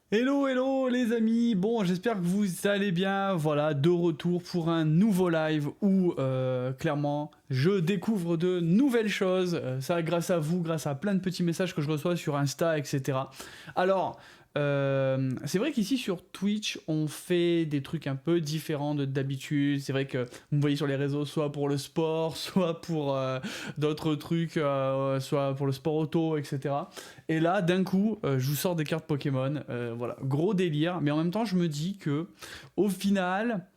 Hello, hello les amis, bon j'espère que vous allez bien, voilà, de retour pour un nouveau live où clairement je découvre de nouvelles choses, ça grâce à vous, grâce à plein de petits messages que je reçois sur Insta, etc. Alors, c'est vrai qu'ici sur Twitch on fait des trucs un peu différents de d'habitude, c'est vrai que vous me voyez sur les réseaux soit pour le sport, soit pour d'autres trucs, soit pour le sport auto, etc. Et là, d'un coup, je vous sors des cartes Pokémon. Voilà, gros délire. Mais en même temps, je me dis que, au final,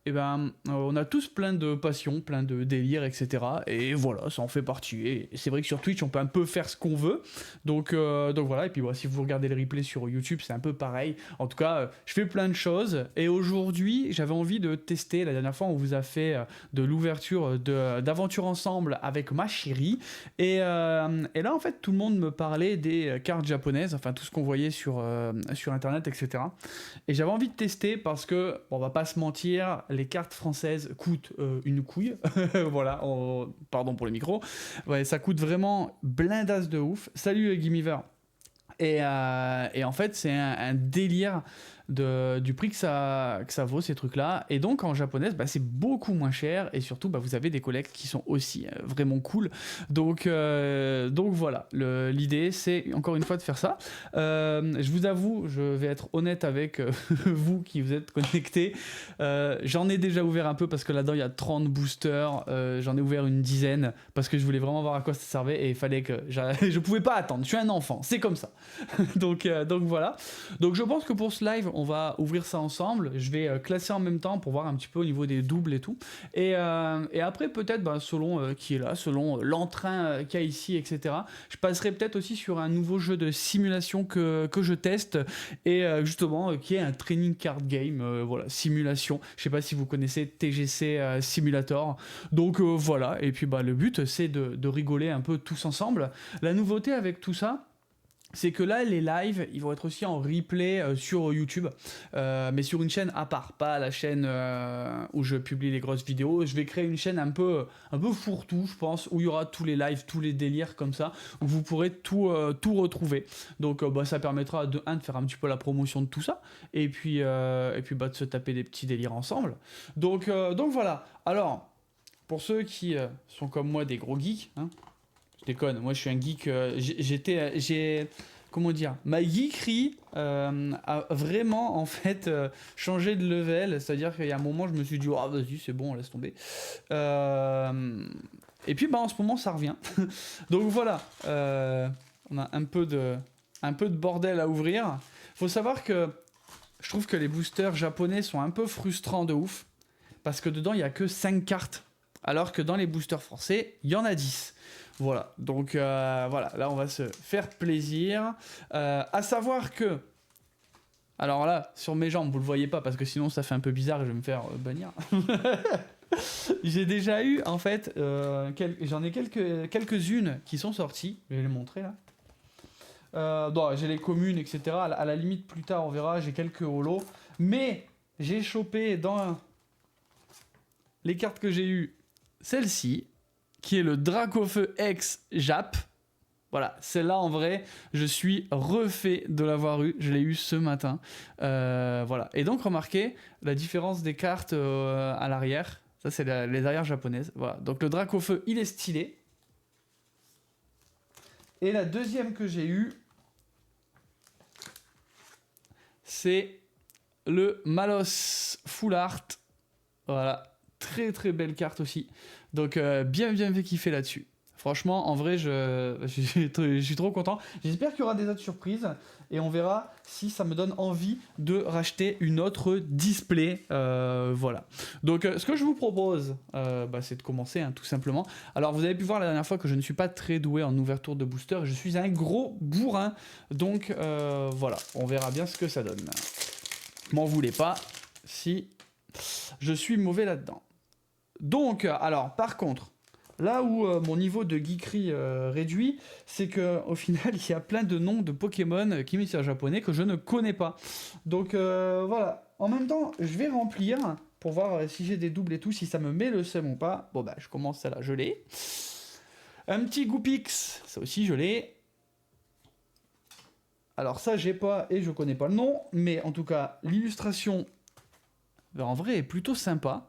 eh ben, on a tous plein de passions, plein de délires, etc. Et voilà, ça en fait partie. Et c'est vrai que sur Twitch, on peut un peu faire ce qu'on veut. Donc voilà, et puis voilà, si vous regardez le replay sur YouTube, c'est un peu pareil. En tout cas, je fais plein de choses. Et aujourd'hui, j'avais envie de tester. La dernière fois, on vous a fait de l'ouverture d'aventure ensemble avec ma chérie. Et là, en fait, tout le monde me parlait des cartes japonaises, enfin tout ce qu'on voyait sur Internet, etc. Et j'avais envie de tester parce que, bon, on va pas se mentir, les cartes françaises coûtent une couille. Voilà, pardon pour le micro. Ouais, ça coûte vraiment blindasse de ouf. Salut Gimiver. Et en fait, c'est un délire du prix que ça vaut, ces trucs-là. Et donc, en japonaise, bah, c'est beaucoup moins cher. Et surtout, bah, vous avez des collects qui sont aussi vraiment cool. Donc voilà, l'idée, c'est encore une fois de faire ça. Je vous avoue, je vais être honnête avec vous qui vous êtes connectés. J'en ai déjà ouvert un peu parce que là-dedans, il y a 30 boosters. J'en ai ouvert une dizaine parce que je voulais vraiment voir à quoi ça servait. Et il fallait que... Je pouvais pas attendre. Je suis un enfant, c'est comme ça. Donc voilà. Donc je pense que pour ce live, on va ouvrir ça ensemble. Je vais classer en même temps pour voir un petit peu au niveau des doubles et tout. Et après, peut-être, bah, selon qui est là, selon l'entrain qu'il y a ici, etc., je passerai peut-être aussi sur un nouveau jeu de simulation que je teste. Et justement, qui est un training card game. Voilà, simulation. Je sais pas si vous connaissez TGC Simulator. Donc voilà. Et puis bah, le but, c'est de rigoler un peu tous ensemble. La nouveauté avec tout ça, c'est que là, les lives, ils vont être aussi en replay sur YouTube, mais sur une chaîne à part, pas la chaîne où je publie les grosses vidéos. Je vais créer une chaîne un peu fourre-tout, je pense, où il y aura tous les lives, tous les délires comme ça, où vous pourrez tout retrouver. Donc, bah, ça permettra de faire un petit peu la promotion de tout ça, et puis bah, de se taper des petits délires ensemble. Donc voilà. Alors, pour ceux qui sont comme moi des gros geeks, hein, je déconne, moi je suis un geek. J'ai. Comment dire? Ma geekerie a vraiment en fait changé de level. C'est-à-dire qu'il y a un moment, je me suis dit, oh vas-y, c'est bon, laisse tomber. Et puis bah, en ce moment, ça revient. Donc voilà, on a un peu de bordel à ouvrir. Faut savoir que je trouve que les boosters japonais sont un peu frustrants de ouf. Parce que dedans, il n'y a que 5 cartes. Alors que dans les boosters français, il y en a 10. Voilà, donc voilà, là on va se faire plaisir. À savoir que, alors là, sur mes jambes, vous le voyez pas parce que sinon ça fait un peu bizarre et je vais me faire bannir. J'ai déjà eu, en fait, j'en ai quelques-unes qui sont sorties. Je vais les montrer là. Bon, j'ai les communes, etc. À la limite, plus tard, on verra. J'ai quelques holos. Mais j'ai chopé dans les cartes que j'ai eues celle-ci, qui est le Dracofeu X Jap. Voilà, celle-là en vrai, je suis refait de l'avoir eu. Je l'ai eu ce matin. Voilà. Et donc, remarquez la différence des cartes à l'arrière. Ça, c'est les arrières japonaises. Voilà. Donc, le Dracofeu, il est stylé. Et la deuxième que j'ai eue, c'est le Malos Full Art. Voilà. Très très belle carte aussi. Donc, bien fait kiffer là-dessus. Franchement, en vrai, je suis trop content. J'espère qu'il y aura des autres surprises et on verra si ça me donne envie de racheter une autre display. Voilà. Donc, ce que je vous propose, bah, c'est de commencer, hein, tout simplement. Alors, vous avez pu voir la dernière fois que je ne suis pas très doué en ouverture de booster. Je suis un gros bourrin. Donc, voilà. On verra bien ce que ça donne. M'en voulez pas si je suis mauvais là-dedans. Donc, alors, par contre, là où mon niveau de geekerie réduit, c'est qu'au final, il y a plein de noms de Pokémon qui m'écrivent en japonais que je ne connais pas. Donc voilà. En même temps, je vais remplir pour voir si j'ai des doubles et tout, si ça me met le seum ou pas. Bon bah, je commence celle-là, je l'ai. Un petit Goopix, ça aussi je l'ai. Alors ça, j'ai pas et je connais pas le nom, mais en tout cas, l'illustration, ben, en vrai, est plutôt sympa.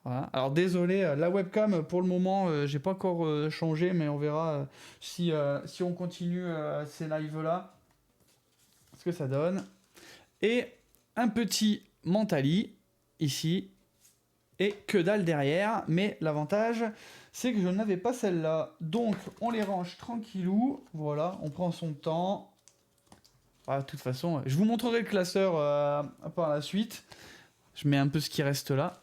Voilà. Alors désolé, la webcam, pour le moment, j'ai pas encore changé, mais on verra si on continue ces lives-là, ce que ça donne. Et un petit Mentali, ici, et que dalle derrière, mais l'avantage, c'est que je n'avais pas celle-là. Donc, on les range tranquillou, voilà, on prend son temps. Ah, de toute façon, je vous montrerai le classeur par la suite. Je mets un peu ce qui reste là.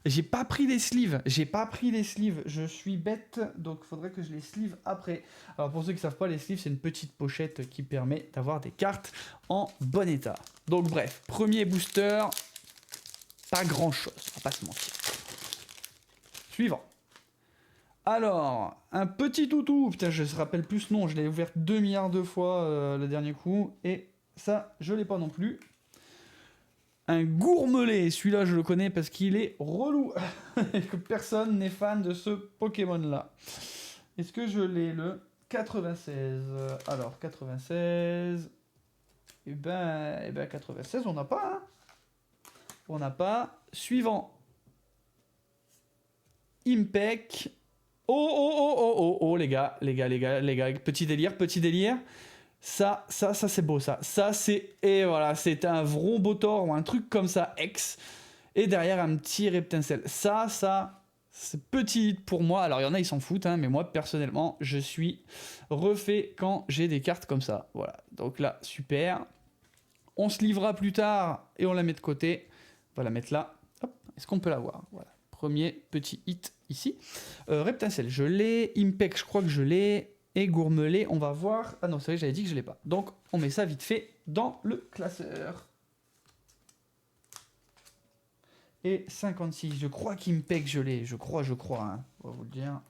J'ai pas pris les sleeves, je suis bête, donc il faudrait que je les sleeve après. Alors pour ceux qui ne savent pas, les sleeves, c'est une petite pochette qui permet d'avoir des cartes en bon état. Donc bref, premier booster, pas grand chose, on va pas se mentir. Suivant. Alors, un petit toutou, putain je me rappelle plus ce nom, je l'ai ouvert 2 milliards de fois le dernier coup, et ça je l'ai pas non plus. Un Gourmelet, celui-là je le connais parce qu'il est relou, et que personne n'est fan de ce Pokémon-là. Est-ce que je l'ai le 96? Alors 96, et ben 96 on n'a pas, hein. On n'a pas. Suivant. Impec. Oh, les gars, petit délire. Ça c'est beau, ça. Ça, c'est... Et voilà, c'est un Vrombotor ou un truc comme ça, X. Et derrière, un petit Reptincelle. Ça, c'est petit pour moi. Alors, il y en a, ils s'en foutent, hein, mais moi, personnellement, je suis refait quand j'ai des cartes comme ça. Voilà. Donc là, super. On se livrera plus tard et on la met de côté. On va la mettre là. Hop. Est-ce qu'on peut la voir? Voilà. Premier petit hit ici. Reptincelle, je l'ai. Impec, je crois que je l'ai. Et Gourmelet, on va voir. Ah non, c'est vrai, j'avais dit que je l'ai pas. Donc, on met ça vite fait dans le classeur. Et 56, je crois qu'Impec, je l'ai. Je crois, hein. On va vous le dire.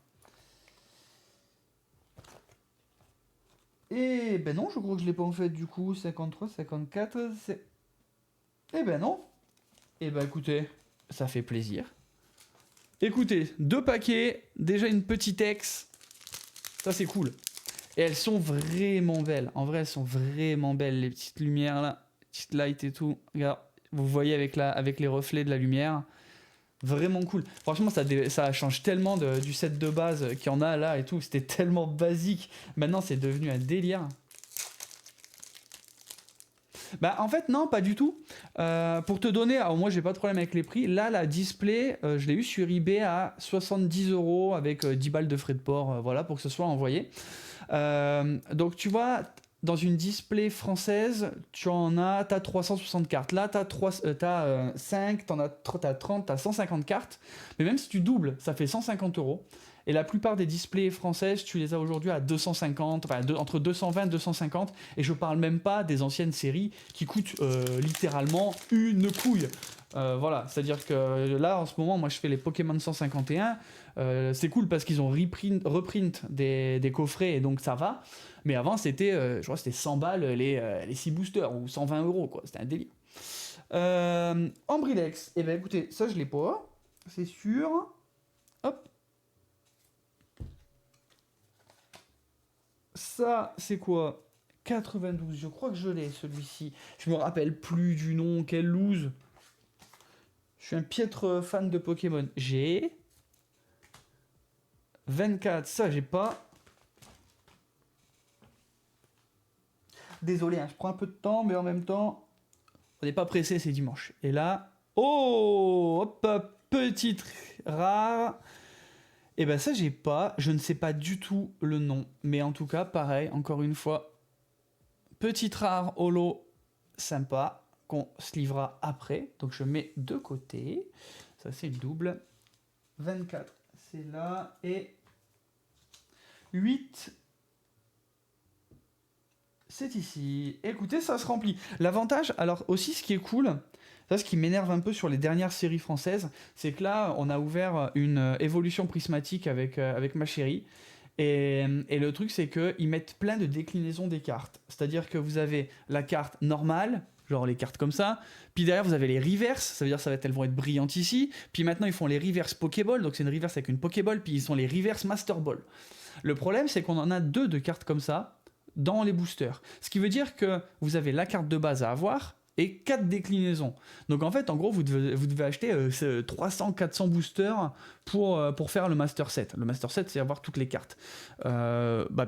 Et ben non, je crois que je l'ai pas en fait du coup. 53, 54, c'est... Eh ben non. Eh ben écoutez, ça fait plaisir. Écoutez, 2 paquets, déjà une petite ex. Ça c'est cool. Et elles sont vraiment belles. En vrai, elles sont vraiment belles, les petites lumières là. Petites lights et tout. Regarde, vous voyez avec les reflets de la lumière. Vraiment cool. Franchement, ça change tellement du set de base qu'il y en a là et tout. C'était tellement basique. Maintenant, c'est devenu un délire. Bah en fait non, pas du tout. Pour te donner, alors moi j'ai pas de problème avec les prix. Là la display, je l'ai eu sur eBay à 70 € avec 10 balles de frais de port, voilà, pour que ce soit envoyé. Donc tu vois, dans une display française, t'as 360 cartes. Là t'as 5, t'as 30, t'as 150 cartes. Mais même si tu doubles, ça fait 150 €. Et la plupart des displays françaises, tu les as aujourd'hui à 250, enfin entre 220 et 250. Et je parle même pas des anciennes séries qui coûtent littéralement une couille. Voilà, c'est-à-dire que là, en ce moment, moi je fais les Pokémon 151. C'est cool parce qu'ils ont reprint des coffrets et donc ça va. Mais avant, c'était, je crois que c'était 100 balles les 6 boosters ou 120 €, quoi. C'était un délire. Ambrilex, eh ben écoutez, ça je l'ai pas, c'est sûr. Hop. Ça, c'est quoi? 92, je crois que je l'ai celui-ci. Je me rappelle plus du nom, quelle loose. Je suis un piètre fan de Pokémon. J'ai 24, ça j'ai pas. Désolé, hein, je prends un peu de temps, mais en même temps, on n'est pas pressé, c'est dimanche. Et là, oh, hop, petite rare. Et ben ça j'ai pas, je ne sais pas du tout le nom, mais en tout cas pareil, encore une fois, petite rare holo sympa qu'on se livrera après, donc je mets de côté, ça c'est une double, 24 c'est là, et 8 c'est ici. Écoutez, ça se remplit. L'avantage, alors aussi ce qui est cool, ça, ce qui m'énerve un peu sur les dernières séries françaises, c'est que là, on a ouvert une évolution prismatique avec ma chérie. Et le truc, c'est qu'ils mettent plein de déclinaisons des cartes. C'est-à-dire que vous avez la carte normale, genre les cartes comme ça. Puis derrière, vous avez les reverse, ça veut dire elles vont être brillantes ici. Puis maintenant, ils font les reverse Pokéball, donc c'est une reverse avec une Pokéball. Puis ils sont les reverse Master Ball. Le problème, c'est qu'on en a 2 de cartes comme ça. dans les boosters. Ce qui veut dire que vous avez la carte de base à avoir et 4 déclinaisons. Donc en fait, en gros, vous devez acheter 300-400 boosters pour faire le Master Set. Le Master Set, c'est avoir toutes les cartes.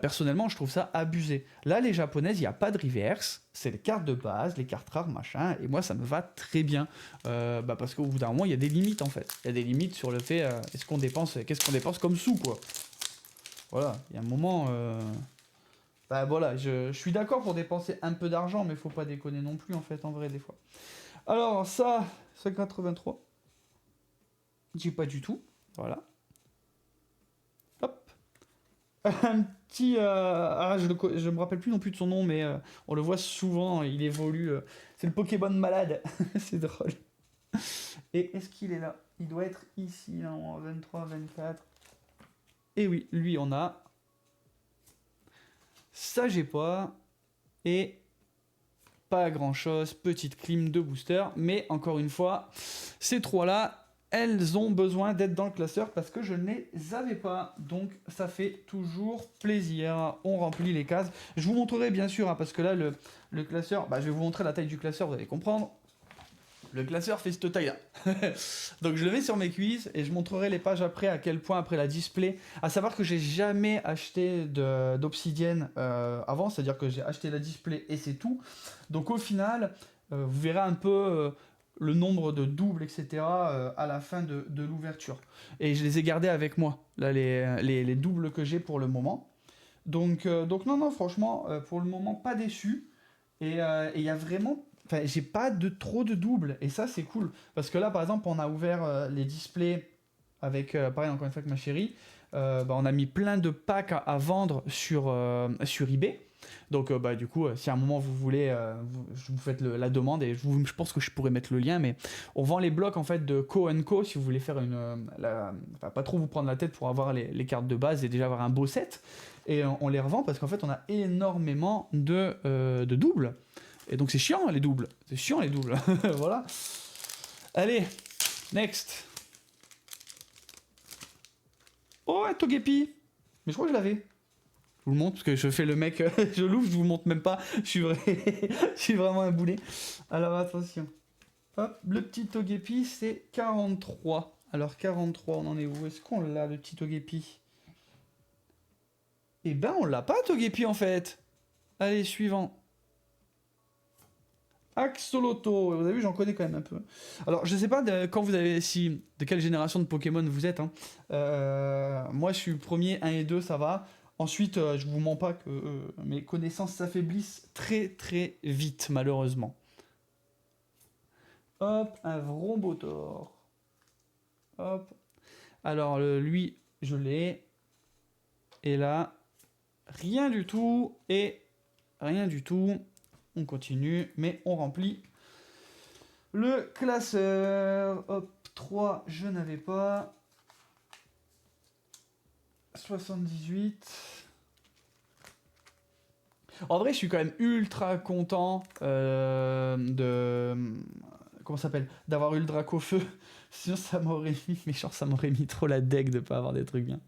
Personnellement, je trouve ça abusé. Là, les japonaises, il n'y a pas de reverse. C'est les cartes de base, les cartes rares, machin. Et moi, ça me va très bien. Parce qu'au bout d'un moment, il y a des limites, en fait. Il y a des limites sur le fait, qu'est-ce qu'on dépense comme sous, quoi. Voilà, il y a un moment... voilà, je suis d'accord pour dépenser un peu d'argent, mais faut pas déconner non plus, en fait, en vrai, des fois. Alors, ça, 5,83. J'ai pas du tout. Voilà. Hop. Un petit... je me rappelle plus non plus de son nom, mais on le voit souvent, il évolue. C'est le Pokémon malade. C'est drôle. Et est-ce qu'il est là? Il doit être ici, là, en 23, 24. Et oui, lui, on a... Ça, j'ai pas. Et pas grand chose. Petite clim de booster. Mais encore une fois, ces trois-là, elles ont besoin d'être dans le classeur parce que je ne les avais pas. Donc, ça fait toujours plaisir. On remplit les cases. Je vous montrerai bien sûr, parce que là, le classeur, je vais vous montrer la taille du classeur, vous allez comprendre. Le classeur fait cette taille-là. Donc je le mets sur mes cuisses et je montrerai les pages après, à quel point après la display. À savoir que j'ai jamais acheté d'obsidienne avant, c'est-à-dire que j'ai acheté la display et c'est tout. Donc au final, vous verrez un peu le nombre de doubles, etc. À la fin de l'ouverture. Et je les ai gardés avec moi, là, les doubles que j'ai pour le moment. Donc non, franchement, pour le moment, pas déçu. Et il y a vraiment... Enfin, j'ai pas trop de doubles, et ça c'est cool. Parce que là, par exemple, on a ouvert les displays avec, pareil, encore une fois, avec ma chérie. On a mis plein de packs à vendre sur eBay. Donc, du coup, si à un moment vous voulez, vous faites la demande, et je pense que je pourrais mettre le lien, mais on vend les blocs en fait de Co & Co si vous voulez faire pas trop vous prendre la tête pour avoir les cartes de base et déjà avoir un beau set. Et on les revend parce qu'en fait, on a énormément de doubles. Et donc c'est chiant les doubles. C'est chiant les doubles. Voilà. Allez, next. Oh, un Togepi. Mais je crois que je l'avais. Je vous le montre parce que je fais le mec. Je l'ouvre, je vous montre même pas. Je suis vraiment un boulet. Alors attention. Hop, le petit Togepi, c'est 43. Alors 43, on en est où? Est-ce qu'on l'a, le petit Togepi? Eh ben, on l'a pas, Togepi, en fait. Allez, suivant. Axolotl, vous avez vu, j'en connais quand même un peu. Alors, je sais pas de quelle génération de Pokémon vous êtes. Moi, je suis premier, 1 et 2, ça va. Ensuite, je vous mens pas que mes connaissances s'affaiblissent très très vite, malheureusement. Hop, un Vrombotor. Hop. Alors, lui, je l'ai. Et là, rien du tout. Et rien du tout. On continue, mais on remplit le classeur. Hop, 3, je n'avais pas. 78. En vrai, je suis quand même ultra content comment ça s'appelle, d'avoir eu le Dracofeu. Sinon, ça m'aurait mis trop la deck de pas avoir des trucs bien.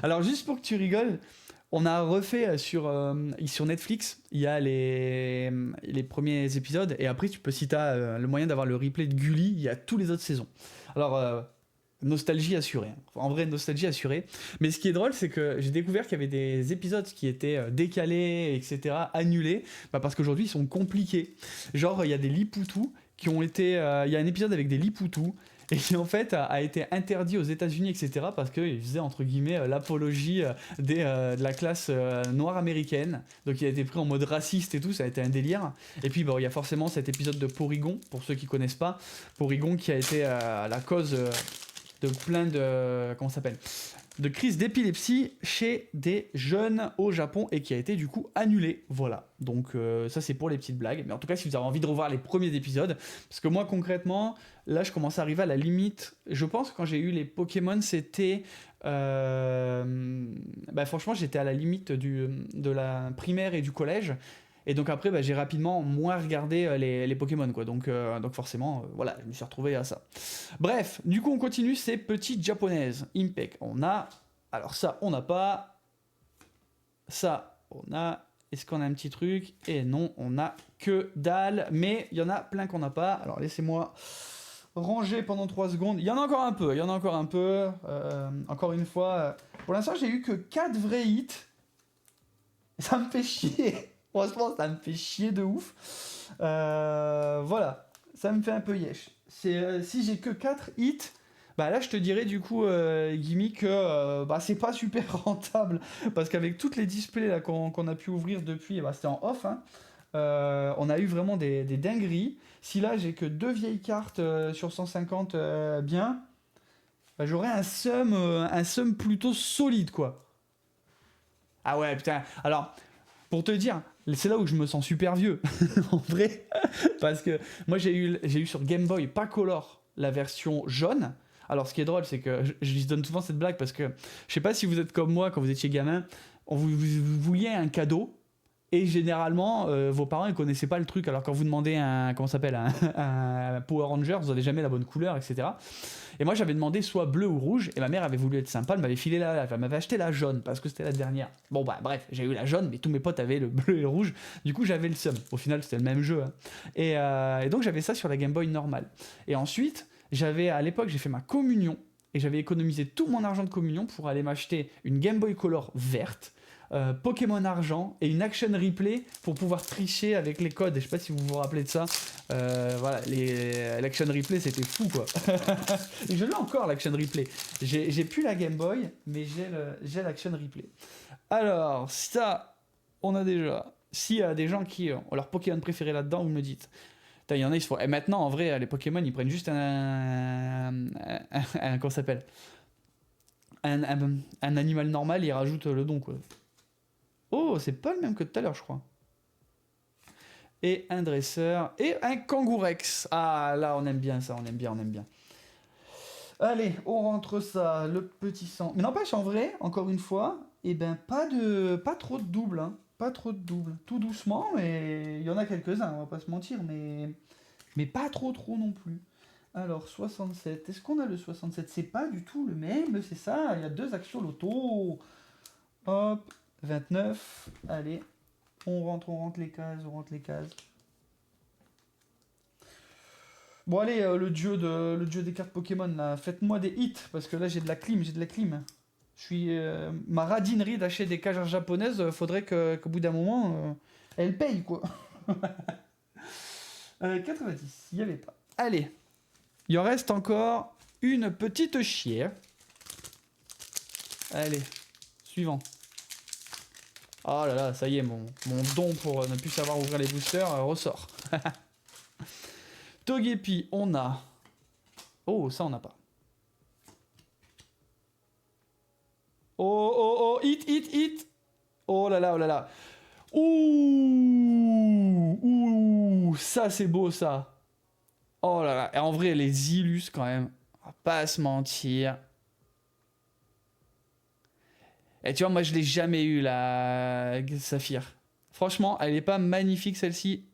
Alors, juste pour que tu rigoles, on a refait sur Netflix, il y a les premiers épisodes, et après, si tu as le moyen d'avoir le replay de Gulli, il y a toutes les autres saisons. Alors, nostalgie assurée. En vrai, nostalgie assurée. Mais ce qui est drôle, c'est que j'ai découvert qu'il y avait des épisodes qui étaient décalés, etc., annulés, parce qu'aujourd'hui, ils sont compliqués. Genre, il y a des Lipoutous qui ont été... il y a un épisode avec des Lipoutous, et qui en fait a été interdit aux États-Unis, etc., parce qu'il faisait entre guillemets l'apologie de la classe noire américaine. Donc il a été pris en mode raciste et tout, ça a été un délire. Et puis il y a forcément cet épisode de Porygon, pour ceux qui connaissent pas. Porygon qui a été la cause de plein de... comment ça s'appelle, de crise d'épilepsie chez des jeunes au Japon et qui a été du coup annulé. Voilà, donc ça c'est pour les petites blagues. Mais en tout cas, si vous avez envie de revoir les premiers épisodes, parce que moi concrètement, là je commence à arriver à la limite. Je pense que quand j'ai eu les Pokémon, c'était... franchement, j'étais à la limite de la primaire et du collège. Et donc après, j'ai rapidement moins regardé les Pokémon, quoi. Donc forcément, voilà, je me suis retrouvé à ça. Bref, du coup, on continue ces petites japonaises. Impec, on a... Alors ça, on n'a pas. Ça, on a. Est-ce qu'on a un petit truc? Et non, on a que dalle. Mais il y en a plein qu'on n'a pas. Alors laissez-moi ranger pendant 3 secondes. Il y en a encore un peu. Il y en a encore un peu. Encore une fois. Pour l'instant, j'ai eu que 4 vrais hits. Ça me fait chier. Franchement, ça me fait chier de ouf. Voilà. Ça me fait un peu yesh. Si j'ai que 4 hits, bah là je te dirais du coup, Gimme, que bah, c'est pas super rentable. Parce qu'avec toutes les displays là, qu'on a pu ouvrir depuis, bah, c'était en off, hein, on a eu vraiment des dingueries. Si là j'ai que 2 vieilles cartes sur 150 bien, bah, j'aurais un sum plutôt solide quoi. Ah ouais, putain. Alors, pour te dire, c'est là où je me sens super vieux, en vrai. Parce que moi, j'ai eu sur Game Boy, pas Color, la version jaune. Alors, ce qui est drôle, c'est que je donne souvent cette blague parce que je sais pas si vous êtes comme moi quand vous étiez gamin, vous vouliez un cadeau. Et généralement, vos parents ne connaissaient pas le truc. Alors quand vous demandez comment ça s'appelle, un Power Ranger, vous n'avez jamais la bonne couleur, etc. Et moi, j'avais demandé soit bleu ou rouge. Et ma mère avait voulu être sympa, elle m'avait elle m'avait acheté la jaune parce que c'était la dernière. Bon bah bref, j'ai eu la jaune, mais tous mes potes avaient le bleu et le rouge. Du coup, j'avais le seum. Au final, c'était le même jeu. Hein. Et donc j'avais ça sur la Game Boy normale. Et ensuite, à l'époque, j'ai fait ma communion. Et j'avais économisé tout mon argent de communion pour aller m'acheter une Game Boy Color verte. Pokémon Argent et une Action Replay pour pouvoir tricher avec les codes. Et je sais pas si vous vous rappelez de ça. Voilà, l'Action Replay c'était fou quoi. Et je l'ai encore l'Action Replay. J'ai plus la Game Boy, mais j'ai l'Action Replay. Alors, ça, on a déjà. S'il y a des gens qui ont leur Pokémon préféré là-dedans, vous me le dites. Il y en a, ils se font. Et maintenant, en vrai, les Pokémon, ils prennent juste comment ça s'appelle un animal normal, ils rajoutent le don quoi. Oh, c'est pas le même que tout à l'heure, je crois. Et un dresseur. Et un kangourex. Ah, là, on aime bien ça, on aime bien, on aime bien. Allez, on rentre ça, le petit sang. Mais n'empêche, en vrai, encore une fois, eh ben, pas trop de double, hein. Pas trop de double. Tout doucement, mais il y en a quelques-uns, on va pas se mentir, mais pas trop non plus. Alors, 67. Est-ce qu'on a le 67? C'est pas du tout le même, c'est ça. Il y a 2 actions loto. Hop. 29, allez, on rentre les cases, les cases. Bon allez, le dieu des cartes Pokémon, là, faites-moi des hits, parce que là j'ai de la clim. Je suis... ma radinerie d'acheter des cages japonaises, faudrait qu'au bout d'un moment, elle paye, quoi. 90, il n'y avait pas. Allez, il en reste encore une petite chier. Allez, suivant. Oh là là, ça y est, mon don pour ne plus savoir ouvrir les boosters ressort. Togepi, on a... Oh, ça on n'a pas. Oh, hit. Oh là là, oh là là. Ouh, ça c'est beau ça. Oh là là, et en vrai, les illus quand même, on va pas se mentir. Et tu vois, moi je l'ai jamais eu la Saphir. Franchement, elle est pas magnifique celle-ci.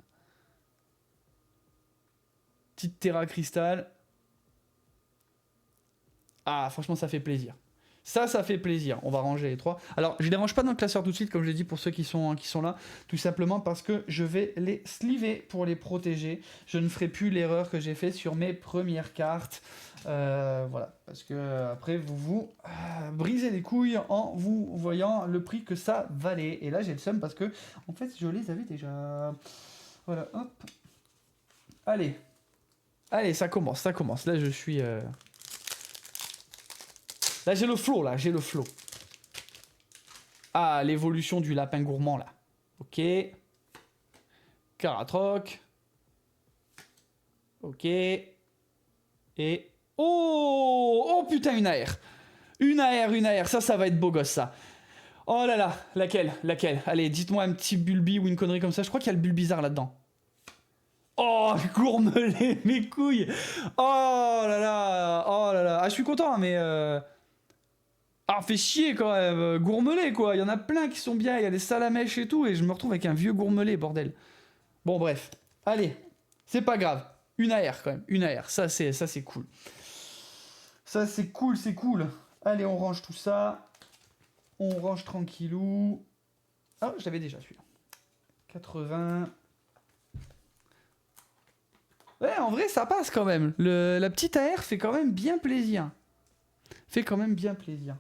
Petite Terra Cristal. Ah, franchement, ça fait plaisir. Ça fait plaisir. On va ranger les 3. Alors, je les range pas dans le classeur tout de suite, comme je l'ai dit pour ceux qui sont là, tout simplement parce que je vais les sliver pour les protéger. Je ne ferai plus l'erreur que j'ai fait sur mes premières cartes. Voilà, parce que après vous brisez les couilles en vous voyant le prix que ça valait. Et là, j'ai le seum parce que, en fait, je les avais déjà. Voilà, hop. Allez, ça commence. Là, je suis... Là, j'ai le flow, Ah, l'évolution du lapin gourmand, là. Ok. Caratroc. Ok. Et... Oh putain, une AR. Une AR. Ça va être beau gosse, ça. Oh là là, laquelle? Allez, dites-moi un petit Bulbi ou une connerie comme ça. Je crois qu'il y a le Bulbizarre là-dedans. Oh, gourmelé, mes couilles. Oh là là. Ah, je suis content, hein, mais... Ah, fait chier quand même, gourmelé quoi, il y en a plein qui sont bien, il y a des salamèches et tout, et je me retrouve avec un vieux gourmelé, bordel. Bon bref, allez, c'est pas grave, une AR quand même, ça c'est cool. Ça c'est cool. Allez, on range tout ça, on range tranquillou. Ah, je l'avais déjà celui-là. 80. Ouais, en vrai, ça passe quand même. La petite AR fait quand même bien plaisir. Fait quand même bien plaisir.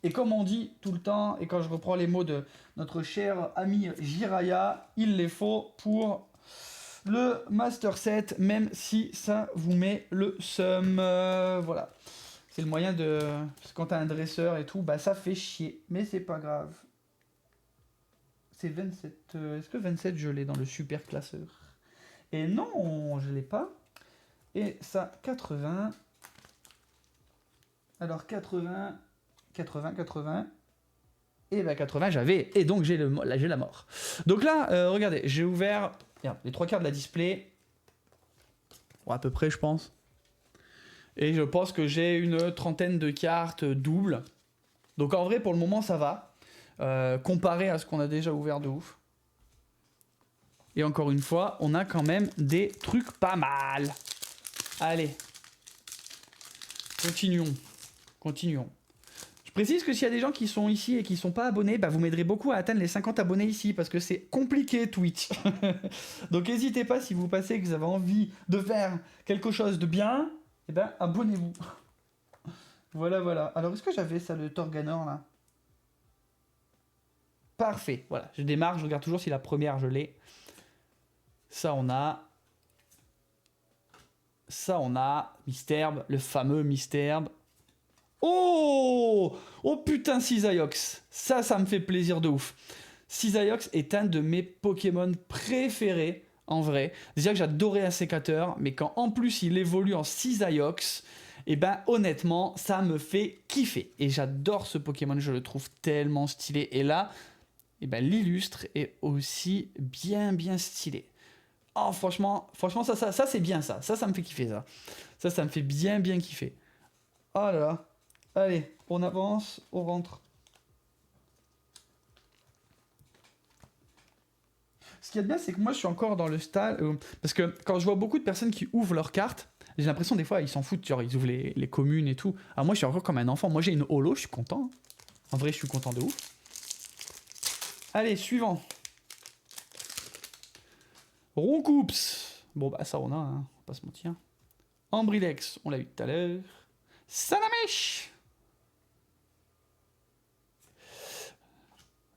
Et comme on dit tout le temps, et quand je reprends les mots de notre cher ami Jiraya, il les faut pour le Master 7, même si ça vous met le seum. Voilà. C'est le moyen de... Parce que quand t'as un dresseur et tout, bah ça fait chier. Mais c'est pas grave. C'est 27... Est-ce que 27 je l'ai dans le super classeur? Et non, je l'ai pas. Et ça, 80. Alors 80... 80. Et bah 80 j'avais. Et donc j'ai la mort. Donc là, regardez, j'ai ouvert les 3 quarts de la display. Bon, à peu près je pense. Et je pense que j'ai une trentaine de cartes doubles. Donc en vrai pour le moment ça va. Comparé à ce qu'on a déjà ouvert de ouf. Et encore une fois, on a quand même des trucs pas mal. Allez. Continuons. Je précise que s'il y a des gens qui sont ici et qui sont pas abonnés, bah vous m'aiderez beaucoup à atteindre les 50 abonnés ici, parce que c'est compliqué Twitch. Donc n'hésitez pas, si vous passez, que vous avez envie de faire quelque chose de bien, eh ben abonnez-vous. Voilà. Alors est-ce que j'avais ça, le Torganor là? Parfait, voilà. Je démarre, je regarde toujours si la première je l'ai. Ça on a. Misterbe, le fameux Misterbe. Oh putain, Cisaiox. Ça me fait plaisir de ouf. Cisaiox est un de mes Pokémon préférés, en vrai. Déjà que j'adorais un sécateur, mais quand en plus il évolue en Cisaiox, et ben honnêtement, ça me fait kiffer. Et j'adore ce Pokémon, je le trouve tellement stylé. Et là, et ben l'illustre est aussi bien stylé. Oh franchement ça c'est bien ça. Ça me fait kiffer ça. Ça me fait bien kiffer. Oh là là. Allez, on avance, on rentre. Ce qu'il y a de bien, c'est que moi, je suis encore dans le stade... parce que quand je vois beaucoup de personnes qui ouvrent leurs cartes, j'ai l'impression des fois, ils s'en foutent, genre, ils ouvrent les communes et tout. Alors moi, je suis encore comme un enfant. Moi, j'ai une holo, je suis content. En vrai, je suis content de ouf. Allez, suivant. Roncoups. Bon, bah ça, on a, hein, on va pas se mentir. Ambrilex, on l'a vu tout à l'heure. Salamèche.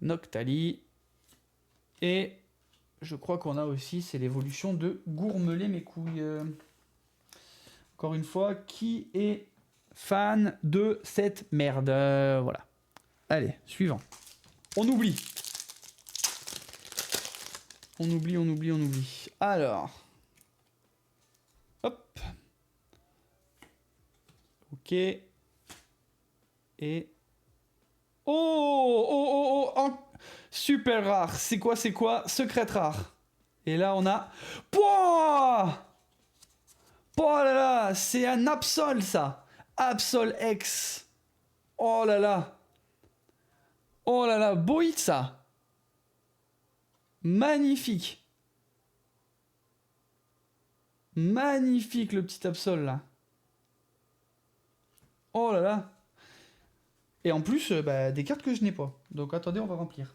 Noctali. Et je crois qu'on a aussi, c'est l'évolution de Gourmelet mes couilles. Encore une fois, qui est fan de cette merde? Voilà. Allez, suivant. On oublie. Alors. Hop. Ok. Et... Oh, super rare. C'est quoi? Secret rare. Et là, on a... Pouah! Oh là là, c'est un Absol, ça. Absol X. Oh là là, beau hit, ça. Magnifique. Magnifique, le petit Absol, là. Oh là là. Et en plus, des cartes que je n'ai pas. Donc attendez, on va remplir.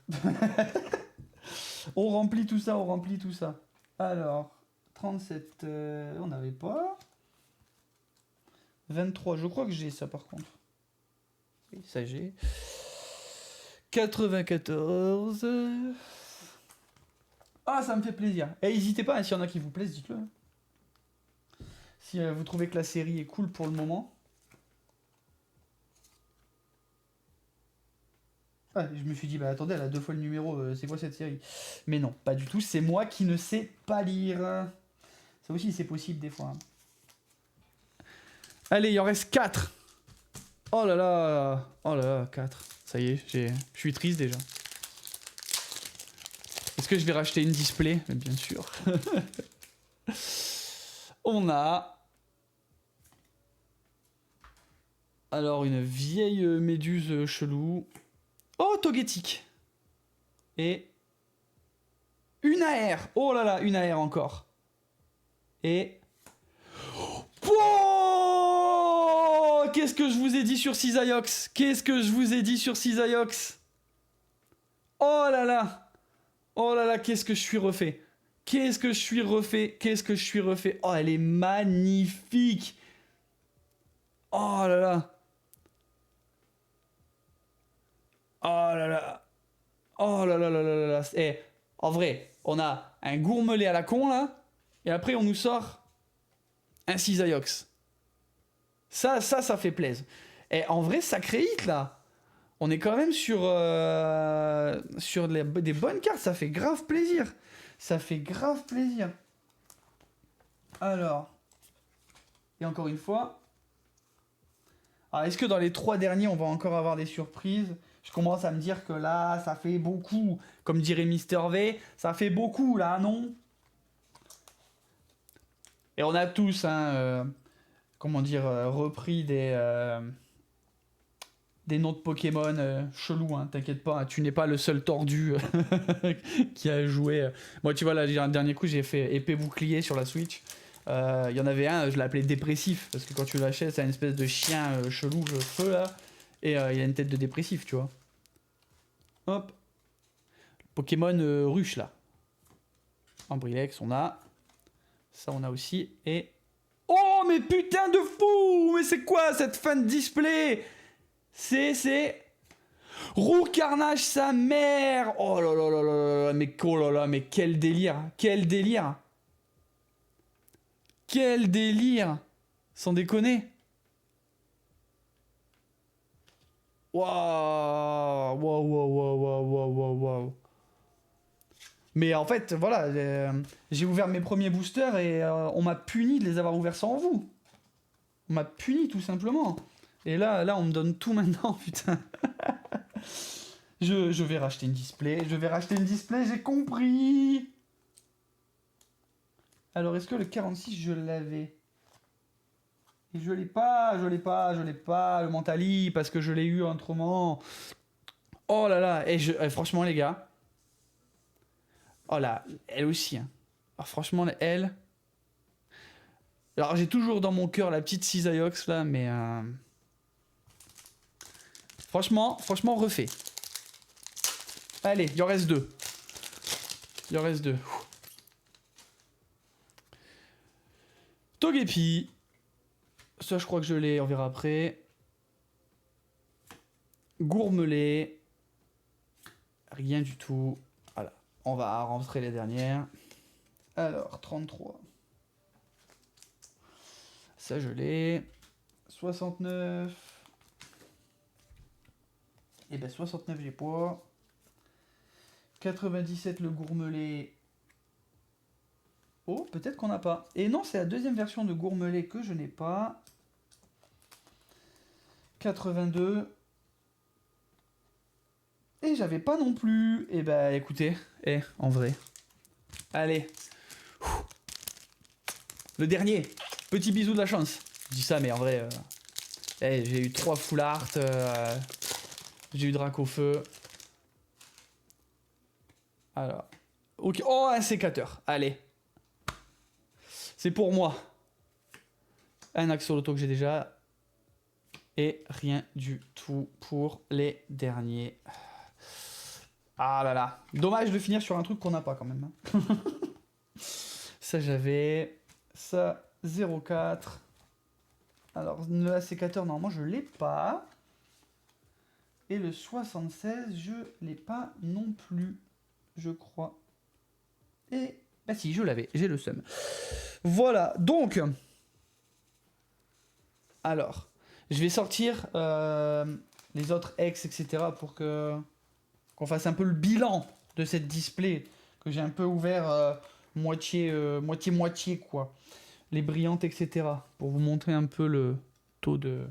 On remplit tout ça. Alors, 37, on n'avait pas. 23, je crois que j'ai ça par contre. Oui, ça j'ai. 94. Ah, ça me fait plaisir. Et n'hésitez pas, hein, s'il y en a qui vous plaisent, dites-le. Si vous trouvez que la série est cool pour le moment. Ah, je me suis dit, bah attendez, elle a 2 fois le numéro, c'est quoi cette série? Mais non, pas du tout, c'est moi qui ne sais pas lire. Ça aussi, c'est possible des fois. Allez, il en reste 4. Oh là là, 4. Ça y est, je suis triste déjà. Est-ce que je vais racheter une display? Bien sûr. On a... Alors, une vieille méduse chelou. Oh, Togetic. Et... une AR. Oh là là, une AR encore. Et... oh, qu'est-ce que je vous ai dit sur Cisaiox? Oh là là. Oh là là, qu'est-ce que je suis refait. Qu'est-ce que je suis refait. Qu'est-ce que je suis refait. Oh, elle est magnifique. Oh là là. Oh là là. Oh là là là là là là. Eh, en vrai, on a un gourmelet à la con là. Et après, on nous sort un cisaillux. Ça fait plaisir. Et en vrai, sacré hit là. On est quand même sur des bonnes cartes. Ça fait grave plaisir. Ça fait grave plaisir. Alors, et encore une fois. Alors, est-ce que dans les 3 derniers, on va encore avoir des surprises? Je commence à me dire que là, ça fait beaucoup. Comme dirait Mister V, ça fait beaucoup là, non? Et on a tous, hein, comment dire, repris des noms de Pokémon chelous, hein, t'inquiète pas, hein, tu n'es pas le seul tordu qui a joué. Moi, tu vois, là, un dernier coup, j'ai fait épée bouclier sur la Switch. Il y en avait un, je l'appelais dépressif, parce que quand tu l'achètes, c'est une espèce de chien chelou, feu là, et il a une tête de dépressif, tu vois. Hop. Pokémon ruche là. En Brilex, on a. Ça, on a aussi. Et. Oh, mais putain de fou! Mais c'est quoi cette fin de display? C'est. Roux Carnage, sa mère! Oh là là là là là, mais oh là là, mais quel délire! Quel délire! Quel délire! Sans déconner! Waouh! Waouh, waouh, waouh, waouh, waouh, waouh, waouh! Mais en fait, voilà, j'ai ouvert mes premiers boosters et on m'a puni de les avoir ouverts sans vous. On m'a puni tout simplement. Et là, on me donne tout maintenant, putain. Je vais racheter une display, j'ai compris. Alors, est-ce que le 46, je l'avais? Et je l'ai pas, le Mentali, parce que je l'ai eu autrement. Oh là là, et franchement, les gars. Oh là, elle aussi. Hein. Alors, franchement, elle. Alors, j'ai toujours dans mon cœur la petite Cisaillux là, mais. Franchement, refait. Allez, il en reste 2. Il en reste 2. Togepi. Ça, je crois que je l'ai, on verra après. Gourmelet. Rien du tout. Voilà. On va rentrer les dernières. Alors, 33. Ça, je l'ai. 69. Et ben 69, j'ai poids. 97, le gourmelet. Oh, peut-être qu'on n'a pas. Et non, c'est la deuxième version de gourmelet que je n'ai pas. 82. Et j'avais pas non plus. Et bah écoutez, en vrai. Allez. Le dernier. Petit bisou de la chance. Je dis ça, mais en vrai. J'ai eu 3 full art. J'ai eu Dracofeu. Alors. Ok. Oh, un sécateur. Allez. C'est pour moi. Un axoloto que j'ai déjà. Et rien du tout pour les derniers. Ah là là. Dommage de finir sur un truc qu'on n'a pas quand même. Ça j'avais. Ça 0,4. Alors le AC4 normalement je l'ai pas. Et le 76 je l'ai pas non plus. Je crois. Et. Bah si je l'avais. J'ai le seum. Voilà. Donc. Alors. Je vais sortir les autres ex etc. pour que qu'on fasse un peu le bilan de cette display que j'ai un peu ouvert moitié quoi. Les brillantes etc. pour vous montrer un peu le taux de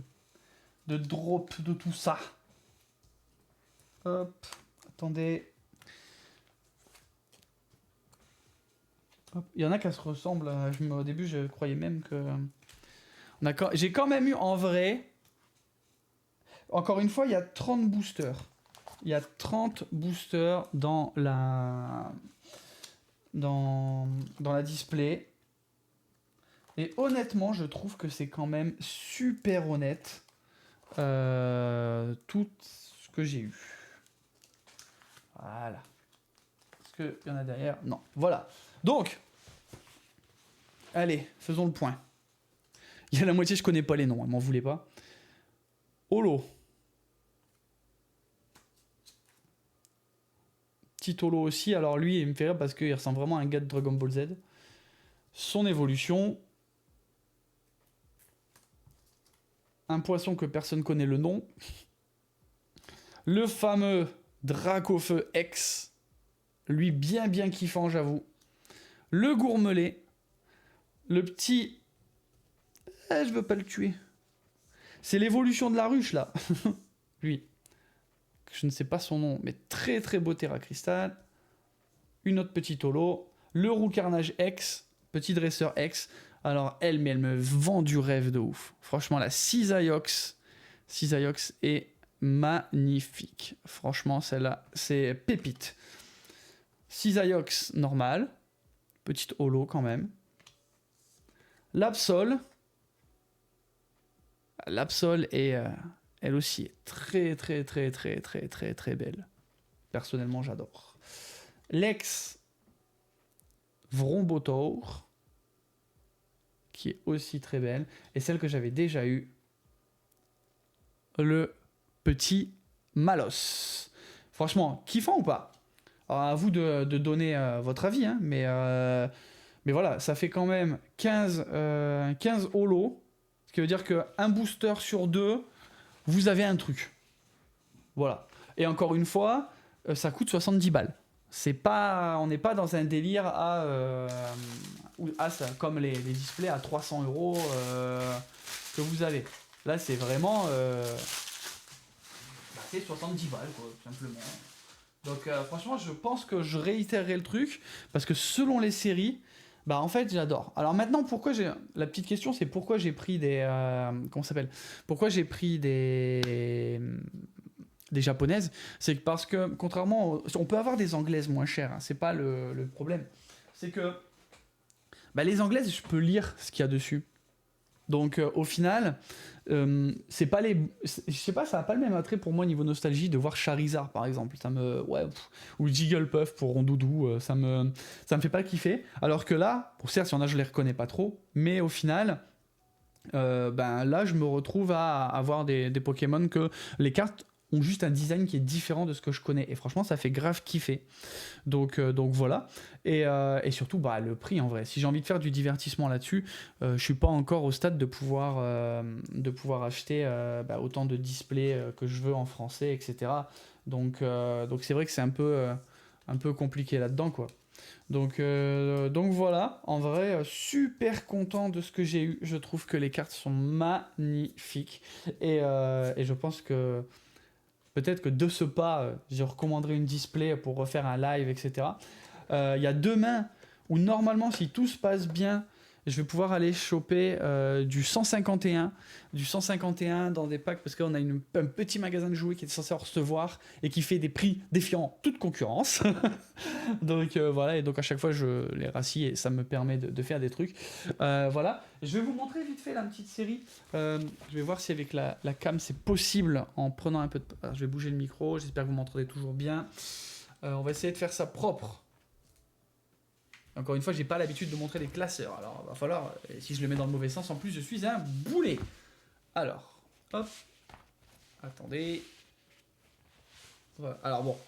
drop de tout ça. Hop, attendez. Hop. Il y en a qui se ressemblent. Au début je croyais même que... J'ai quand même eu en vrai... Encore une fois, il y a 30 boosters. Il y a 30 boosters dans la display. Et honnêtement, je trouve que c'est quand même super honnête tout ce que j'ai eu. Voilà. Parce qu'il y en a derrière? Non. Voilà. Donc, allez, faisons le point. Il y a la moitié, je connais pas les noms, m'en voulez pas. Holo. Petit Holo aussi. Alors lui, il me fait rire parce qu'il ressemble vraiment à un gars de Dragon Ball Z. Son évolution. Un poisson que personne connaît le nom. Le fameux Dracofeu X. Lui, bien kiffant, j'avoue. Le Gourmelet. Le petit... je veux pas le tuer. C'est l'évolution de la ruche, là. Lui. Je ne sais pas son nom, mais très beau Terra Cristal. Une autre petite holo. Le Roux Carnage X. Petit dresseur X. Alors, elle me vend du rêve de ouf. Franchement, la Cisaiox est magnifique. Franchement, celle-là, c'est pépite. Cisaiox normal. Petite holo quand même. L'Absol. L'Absol est, elle aussi, est très belle. Personnellement, j'adore. L'ex Vrombotor, qui est aussi très belle. Et celle que j'avais déjà eue, le petit Malos. Franchement, kiffant ou pas? Alors, à vous de donner votre avis, hein, mais voilà, ça fait quand même 15 holos. Ce qui veut dire qu'un booster sur 2, vous avez un truc. Voilà. Et encore une fois, ça coûte 70 balles. On n'est pas dans un délire comme les displays à 300 € que vous avez. Là, c'est vraiment... c'est 70 balles, quoi, tout simplement. Donc, franchement, je pense que je réitérerai le truc, parce que selon les séries... Bah en fait j'adore. Alors maintenant la petite question c'est pourquoi j'ai pris des comment ça s'appelle? Pourquoi j'ai pris des japonaises? C'est parce que contrairement on peut avoir des anglaises moins chères, hein, c'est pas le problème. C'est que les anglaises je peux lire ce qu'il y a dessus. Donc au final c'est pas je sais pas, ça a pas le même attrait pour moi niveau nostalgie de voir Charizard par exemple, ou Jigglypuff pour Rondoudou, ça me fait pas kiffer, alors que là certes il y en a je les reconnais pas trop, mais au final là je me retrouve à avoir des Pokémon que les cartes ont juste un design qui est différent de ce que je connais, et franchement ça fait grave kiffer. Donc voilà, et surtout le prix en vrai, si j'ai envie de faire du divertissement là-dessus, je suis pas encore au stade de pouvoir acheter autant de displays que je veux en français, etc. Donc c'est vrai que c'est un peu compliqué là-dedans, quoi. Donc voilà, en vrai, super content de ce que j'ai eu. Je trouve que les cartes sont magnifiques, et je pense que peut-être que de ce pas, je recommanderai une display pour refaire un live, etc. Il y a demain où normalement, si tout se passe bien, je vais pouvoir aller choper du 151 dans des packs, parce qu'on a un petit magasin de jouets qui est censé en recevoir et qui fait des prix défiant toute concurrence. Donc voilà, et donc à chaque fois je les rassis et ça me permet de faire des trucs. Voilà, je vais vous montrer vite fait la petite série. Je vais voir si avec la cam c'est possible en prenant un peu de... Alors, je vais bouger le micro, j'espère que vous m'entendez toujours bien. On va essayer de faire ça propre. Encore une fois, j'ai pas l'habitude de montrer les classeurs, alors il va falloir, si je le mets dans le mauvais sens, en plus je suis un boulet. Alors, hop, attendez. Voilà. Alors bon,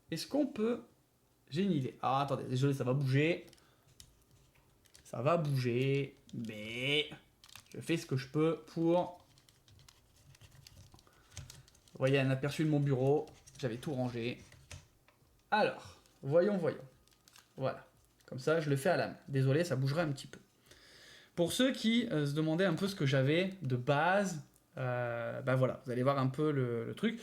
est-ce qu'on peut... J'ai une idée. Alors attendez, désolé, ça va bouger. Ça va bouger, mais je fais ce que je peux pour... Vous voyez un aperçu de mon bureau, j'avais tout rangé. Alors, voyons. Voilà, comme ça je le fais à la main. Désolé, ça bougerait un petit peu. Pour ceux qui se demandaient un peu ce que j'avais de base, voilà, vous allez voir un peu le truc.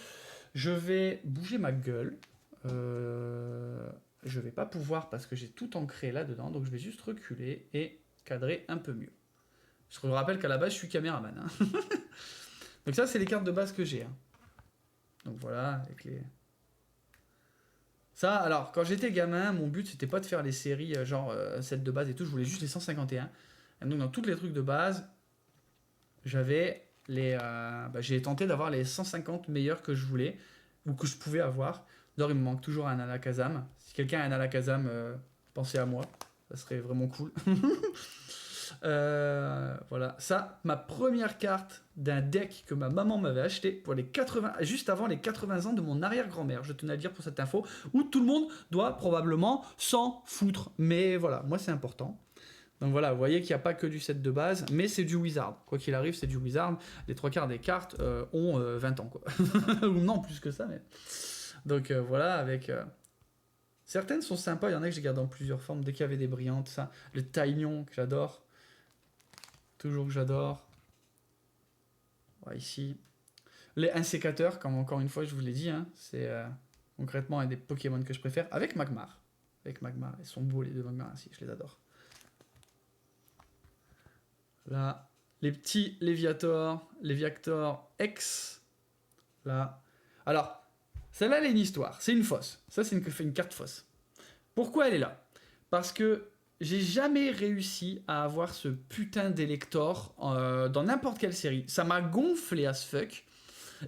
Je vais bouger ma gueule. Je vais pas pouvoir parce que j'ai tout ancré là-dedans, donc je vais juste reculer et cadrer un peu mieux. Je vous rappelle qu'à la base, je suis caméraman. Hein. Donc ça, c'est les cartes de base que j'ai. Hein. Donc voilà, avec les... Ça, alors, quand j'étais gamin, mon but, c'était pas de faire les séries celles de base et tout, je voulais juste les 151. Et donc, dans tous les trucs de base, j'avais les... j'ai tenté d'avoir les 150 meilleurs que je voulais, ou que je pouvais avoir. D'ailleurs, il me manque toujours un Alakazam. Si quelqu'un a un Alakazam, pensez à moi. Ça serait vraiment cool. Voilà. Ça, ma première carte d'un deck que ma maman m'avait acheté pour les 80, juste avant les 80 ans de mon arrière-grand-mère. Je tenais à le dire pour cette info, où tout le monde doit probablement s'en foutre. Mais voilà, moi c'est important. Donc voilà, vous voyez qu'il n'y a pas que du set de base, mais c'est du Wizard. Quoi qu'il arrive, c'est du Wizard. Les trois quarts des cartes ont 20 ans, quoi. Ou non, plus que ça, mais... Donc voilà, avec... Certaines sont sympas, il y en a que j'ai gardé en plusieurs formes, dès qu'il y avait des brillantes, ça. Le Taignon, que j'adore. Toujours que j'adore. Ouais, ici. Les insécateurs, comme encore une fois je vous l'ai dit, hein, c'est concrètement un des Pokémon que je préfère, avec Magmar. Avec Magmar, ils sont beaux les deux Magmar ainsi, je les adore. Là, les petits Léviator X. Là. Alors, celle-là, elle est une histoire. C'est une fausse. Ça, c'est une carte fausse. Pourquoi elle est là? Parce que j'ai jamais réussi à avoir ce putain d'Elector dans n'importe quelle série. Ça m'a gonflé as fuck.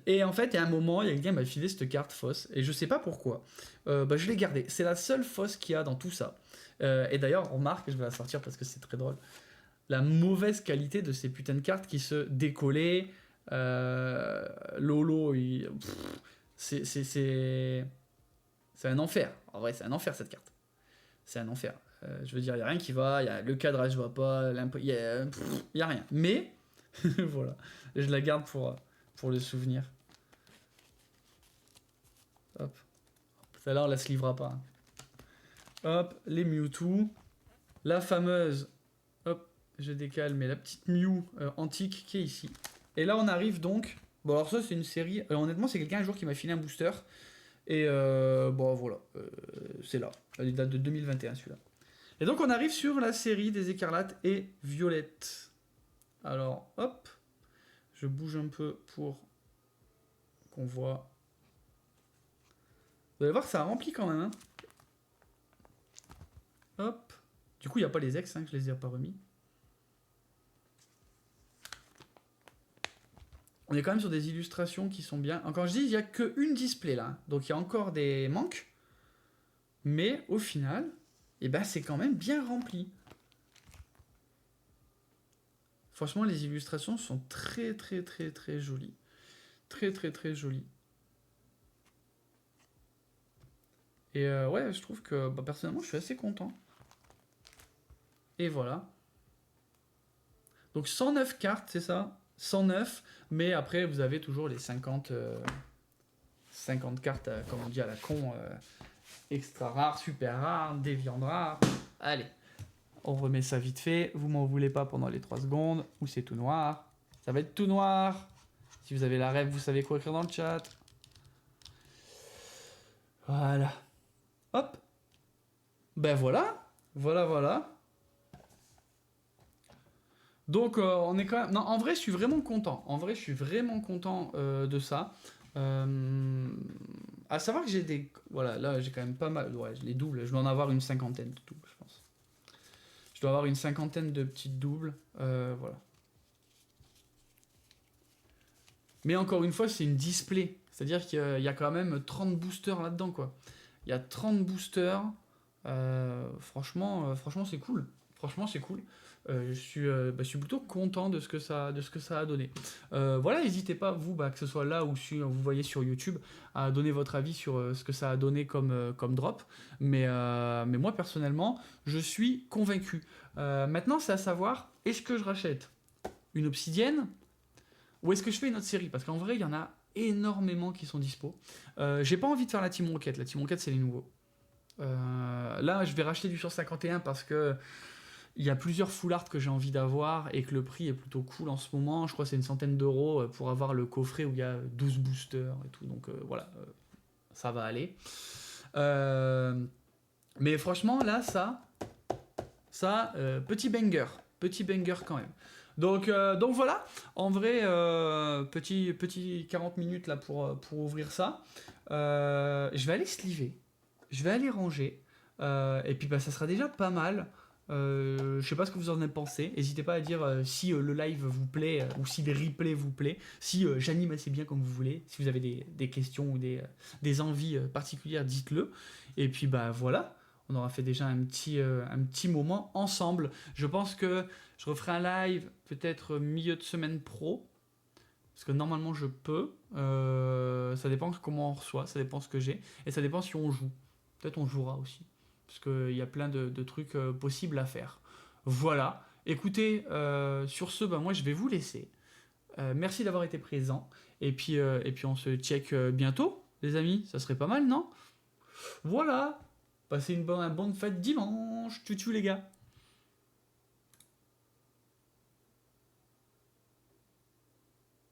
Et en fait, il y a un moment, il y a quelqu'un qui m'a filé cette carte fausse. Et je sais pas pourquoi. Je l'ai gardée. C'est la seule fausse qu'il y a dans tout ça. Et d'ailleurs, on remarque, je vais la sortir parce que c'est très drôle, la mauvaise qualité de ces putains de cartes qui se décollaient. Lolo, c'est un enfer. En vrai, c'est un enfer cette carte. C'est un enfer. Je veux dire, il n'y a rien qui va, le cadrage va pas, il y a rien. Mais, voilà, je la garde pour le souvenir. Hop. Celle-là, on la se livrera pas. Hop, les Mewtwo. La fameuse, hop, je décale, mais la petite Mew antique qui est ici. Et là, on arrive donc... Bon, alors ça, c'est une série... honnêtement, c'est quelqu'un un jour qui m'a filé un booster. Et bon, voilà. C'est là. Il date de 2021, celui-là. Et donc, on arrive sur la série des écarlates et violettes. Alors, hop. Je bouge un peu pour qu'on voit. Vous allez voir que ça remplit quand même. Hein. Hop. Du coup, il n'y a pas les ex, hein, que je les ai pas remis. On est quand même sur des illustrations qui sont bien. Encore je dis, il n'y a qu'une display là. Donc il y a encore des manques. Mais au final, eh ben, c'est quand même bien rempli. Franchement, les illustrations sont très très très très jolies. Très très très jolies. Et ouais, je trouve que personnellement, je suis assez content. Et voilà. Donc 109 cartes, c'est ça? 109, mais après vous avez toujours les 50 cartes, comme on dit à la con, extra rares, super rares, des viandes rares. Allez, on remet ça vite fait. Vous m'en voulez pas pendant les 3 secondes, ou c'est tout noir. Ça va être tout noir. Si vous avez la rêve, vous savez quoi écrire dans le chat. Voilà. Hop. Ben voilà. Voilà. Donc on est quand même... Non, en vrai, je suis vraiment content. De ça. À savoir que j'ai des... Voilà, là, j'ai quand même pas mal... Ouais, les doubles, je dois en avoir une cinquantaine de doubles, je pense. Je dois avoir une cinquantaine de petites doubles. Voilà. Mais encore une fois, c'est une display. C'est-à-dire qu'il y a quand même 30 boosters là-dedans, quoi. Il y a 30 boosters. Franchement, c'est cool. Je suis plutôt content de ce que ça a donné. Voilà, n'hésitez pas, vous, que ce soit là ou si vous voyez sur YouTube, à donner votre avis sur ce que ça a donné comme drop. Mais moi, personnellement, je suis convaincu. Maintenant, c'est à savoir, est-ce que je rachète une obsidienne ou est-ce que je fais une autre série? Parce qu'en vrai, il y en a énormément qui sont dispo. J'ai pas envie de faire la Team Rocket. La Team Rocket, c'est les nouveaux. Là, je vais racheter du sur 51 parce que il y a plusieurs full art que j'ai envie d'avoir et que le prix est plutôt cool en ce moment. Je crois que c'est une centaine d'euros pour avoir le coffret où il y a 12 boosters et tout. Donc voilà, ça va aller. Mais franchement, là, petit banger quand même. Donc voilà, en vrai, petit 40 minutes là pour ouvrir ça. Je vais aller sliver, je vais aller ranger, et puis ça sera déjà pas mal. Je sais pas ce que vous en avez pensé. N'hésitez pas à dire si le live vous plaît ou si les replays vous plaît. Si j'anime assez bien comme vous voulez. Si vous avez des questions ou des envies particulières, dites-le. Et puis bah voilà, on aura fait déjà un petit moment ensemble. Je pense que je referai un live peut-être milieu de semaine pro. Parce que normalement je peux. Ça dépend comment on reçoit, ça dépend ce que j'ai. Et ça dépend si on joue. Peut-être on jouera aussi. Parce qu'il y a plein de trucs possibles à faire. Voilà. Écoutez, sur ce, bah, moi je vais vous laisser. Merci d'avoir été présent. Et puis on se check bientôt, les amis. Ça serait pas mal, non? Voilà. Passez une bonne fête dimanche. Tchou tchou les gars.